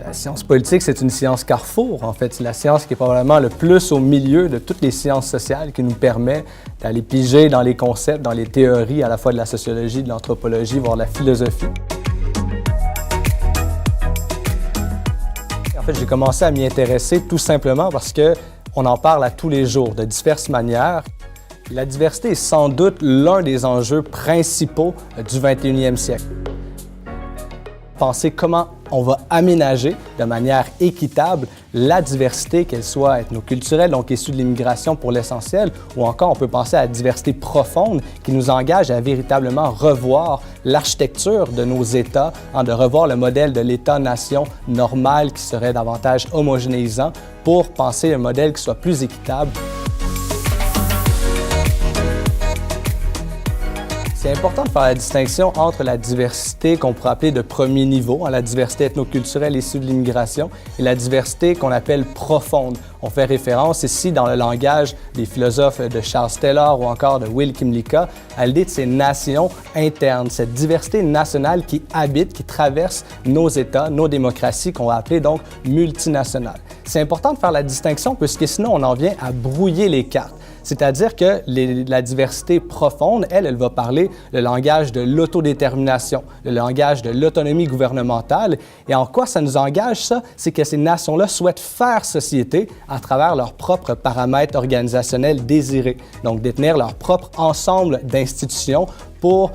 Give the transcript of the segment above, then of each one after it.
La science politique, c'est une science carrefour. En fait, c'est la science qui est probablement le plus au milieu de toutes les sciences sociales, qui nous permet d'aller piger dans les concepts, dans les théories à la fois de la sociologie, de l'anthropologie, voire de la philosophie. En fait, j'ai commencé à m'y intéresser tout simplement parce qu'on en parle à tous les jours, de diverses manières. La diversité est sans doute l'un des enjeux principaux du 21e siècle. Penser comment on va aménager de manière équitable la diversité, qu'elle soit ethnoculturelle, donc issue de l'immigration pour l'essentiel, ou encore on peut penser à la diversité profonde qui nous engage à véritablement revoir l'architecture de nos États, de revoir le modèle de l'État-nation normal qui serait davantage homogénéisant pour penser un modèle qui soit plus équitable. C'est important de faire la distinction entre la diversité qu'on pourrait appeler de premier niveau, la diversité ethnoculturelle issue de l'immigration, et la diversité qu'on appelle profonde. On fait référence ici, dans le langage des philosophes de Charles Taylor ou encore de Will Kymlicka, à l'idée de ces nations internes, cette diversité nationale qui habite, qui traverse nos États, nos démocraties, qu'on va appeler donc multinationales. C'est important de faire la distinction puisque sinon on en vient à brouiller les cartes. C'est-à-dire que la diversité profonde, elle va parler le langage de l'autodétermination, le langage de l'autonomie gouvernementale. Et en quoi ça nous engage, ça? C'est que ces nations-là souhaitent faire société à travers leurs propres paramètres organisationnels désirés. Donc, détenir leur propre ensemble d'institutions pour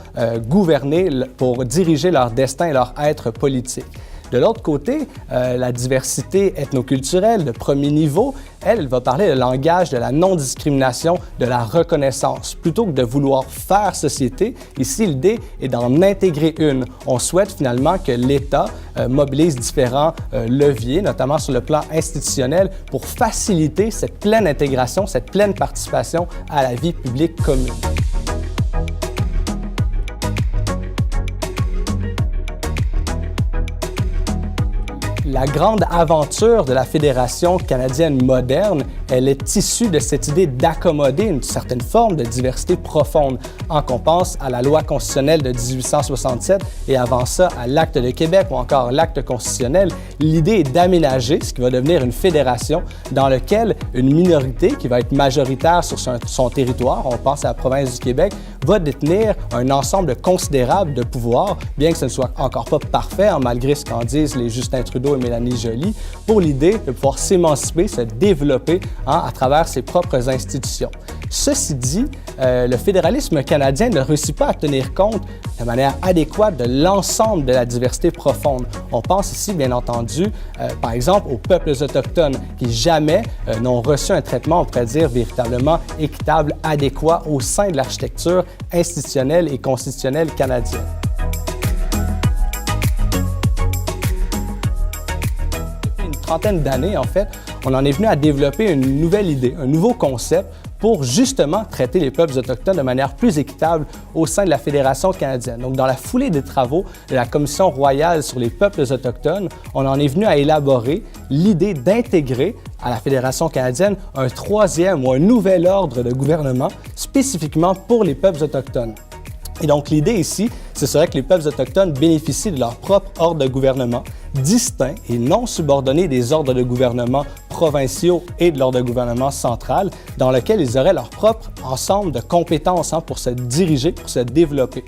gouverner, pour diriger leur destin et leur être politique. De l'autre côté, la diversité ethnoculturelle de premier niveau, elle va parler le langage de la non-discrimination, de la reconnaissance. Plutôt que de vouloir faire société, ici, l'idée est d'en intégrer une. On souhaite finalement que l'État mobilise différents leviers, notamment sur le plan institutionnel, pour faciliter cette pleine intégration, cette pleine participation à la vie publique commune. La grande aventure de la Fédération canadienne moderne, elle est issue de cette idée d'accommoder une certaine forme de diversité profonde. Qu'on pense à la loi constitutionnelle de 1867 et avant ça à l'Acte de Québec ou encore l'Acte constitutionnel, l'idée est d'aménager ce qui va devenir une fédération dans laquelle une minorité qui va être majoritaire sur son territoire, on pense à la province du Québec, va détenir un ensemble considérable de pouvoirs, bien que ce ne soit encore pas parfait, malgré ce qu'en disent les Justin Trudeau et Mélanie Joly, pour l'idée de pouvoir s'émanciper, se développer à travers ses propres institutions. Ceci dit, le fédéralisme canadien ne réussit pas à tenir compte de manière adéquate de l'ensemble de la diversité profonde. On pense ici, bien entendu, par exemple, aux peuples autochtones qui jamais n'ont reçu un traitement, on pourrait dire, véritablement équitable, adéquat au sein de l'architecture institutionnelle et constitutionnelle canadienne. Depuis une trentaine d'années, en fait, on en est venu à développer une nouvelle idée, un nouveau concept pour justement traiter les peuples autochtones de manière plus équitable au sein de la Fédération canadienne. Donc, dans la foulée des travaux de la Commission royale sur les peuples autochtones, on en est venu à élaborer l'idée d'intégrer à la Fédération canadienne un troisième ou un nouvel ordre de gouvernement spécifiquement pour les peuples autochtones. Et donc, l'idée ici, ce serait que les peuples autochtones bénéficient de leur propre ordre de gouvernement, distinct et non subordonné des ordres de gouvernement provinciaux et de l'ordre de gouvernement central, dans lequel ils auraient leur propre ensemble de compétences pour se diriger, pour se développer.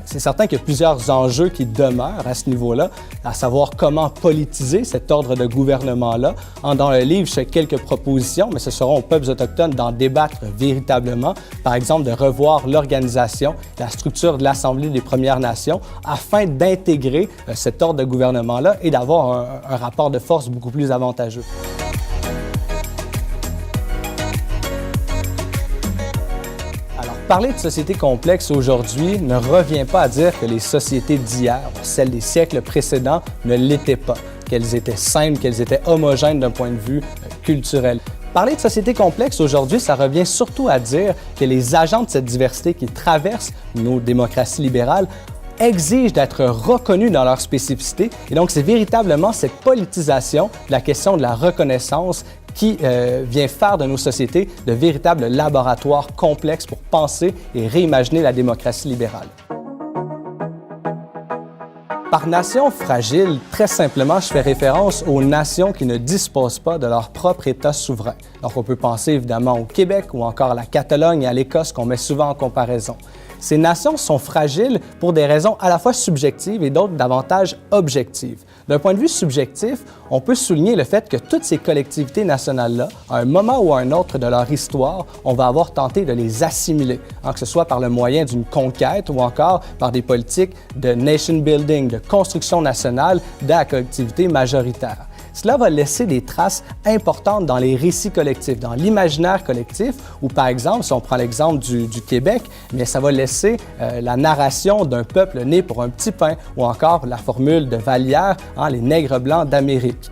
C'est certain qu'il y a plusieurs enjeux qui demeurent à ce niveau-là, à savoir comment politiser cet ordre de gouvernement-là. Dans le livre, je fais quelques propositions, mais ce seront aux peuples autochtones d'en débattre véritablement. Par exemple, de revoir l'organisation, la structure de l'Assemblée des Premières Nations, afin d'intégrer cet ordre de gouvernement-là et d'avoir un rapport de force beaucoup plus avantageux. Parler de société complexe aujourd'hui ne revient pas à dire que les sociétés d'hier, celles des siècles précédents, ne l'étaient pas, qu'elles étaient simples, qu'elles étaient homogènes d'un point de vue culturel. Parler de société complexe aujourd'hui, ça revient surtout à dire que les agents de cette diversité qui traversent nos démocraties libérales exigent d'être reconnus dans leur spécificité. Et donc, c'est véritablement cette politisation de la question de la reconnaissance qui vient faire de nos sociétés de véritables laboratoires complexes pour penser et réimaginer la démocratie libérale. Par nation fragile, très simplement, je fais référence aux nations qui ne disposent pas de leur propre État souverain. Donc, on peut penser évidemment au Québec ou encore à la Catalogne et à l'Écosse qu'on met souvent en comparaison. Ces nations sont fragiles pour des raisons à la fois subjectives et d'autres davantage objectives. D'un point de vue subjectif, on peut souligner le fait que toutes ces collectivités nationales-là, à un moment ou à un autre de leur histoire, on va avoir tenté de les assimiler, que ce soit par le moyen d'une conquête ou encore par des politiques de nation building, de construction nationale de la collectivité majoritaire. Cela va laisser des traces importantes dans les récits collectifs, dans l'imaginaire collectif, où par exemple, si on prend l'exemple du Québec, bien, ça va laisser la narration d'un peuple né pour un petit pain, ou encore la formule de Vallière, les nègres blancs d'Amérique.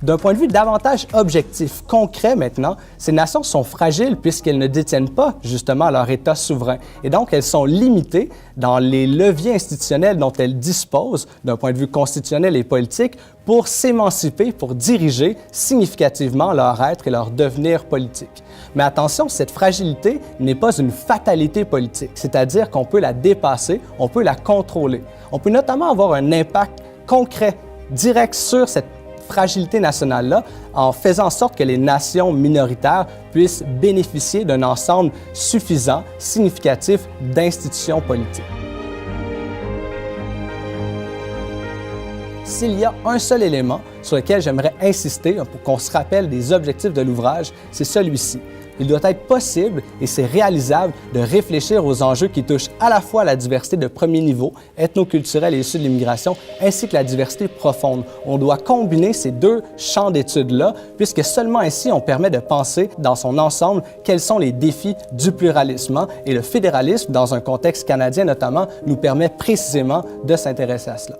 D'un point de vue davantage objectif, concret maintenant, ces nations sont fragiles puisqu'elles ne détiennent pas justement leur État souverain et donc elles sont limitées dans les leviers institutionnels dont elles disposent d'un point de vue constitutionnel et politique pour s'émanciper, pour diriger significativement leur être et leur devenir politique. Mais attention, cette fragilité n'est pas une fatalité politique, c'est-à-dire qu'on peut la dépasser, on peut la contrôler. On peut notamment avoir un impact concret, direct sur cette fragilité nationale-là en faisant en sorte que les nations minoritaires puissent bénéficier d'un ensemble suffisant, significatif d'institutions politiques. S'il y a un seul élément sur lequel j'aimerais insister pour qu'on se rappelle des objectifs de l'ouvrage, c'est celui-ci. Il doit être possible et c'est réalisable de réfléchir aux enjeux qui touchent à la fois la diversité de premier niveau, ethnoculturelle et issue de l'immigration, ainsi que la diversité profonde. On doit combiner ces deux champs d'études-là, puisque seulement ainsi on permet de penser dans son ensemble quels sont les défis du pluralisme. Et le fédéralisme, dans un contexte canadien notamment, nous permet précisément de s'intéresser à cela.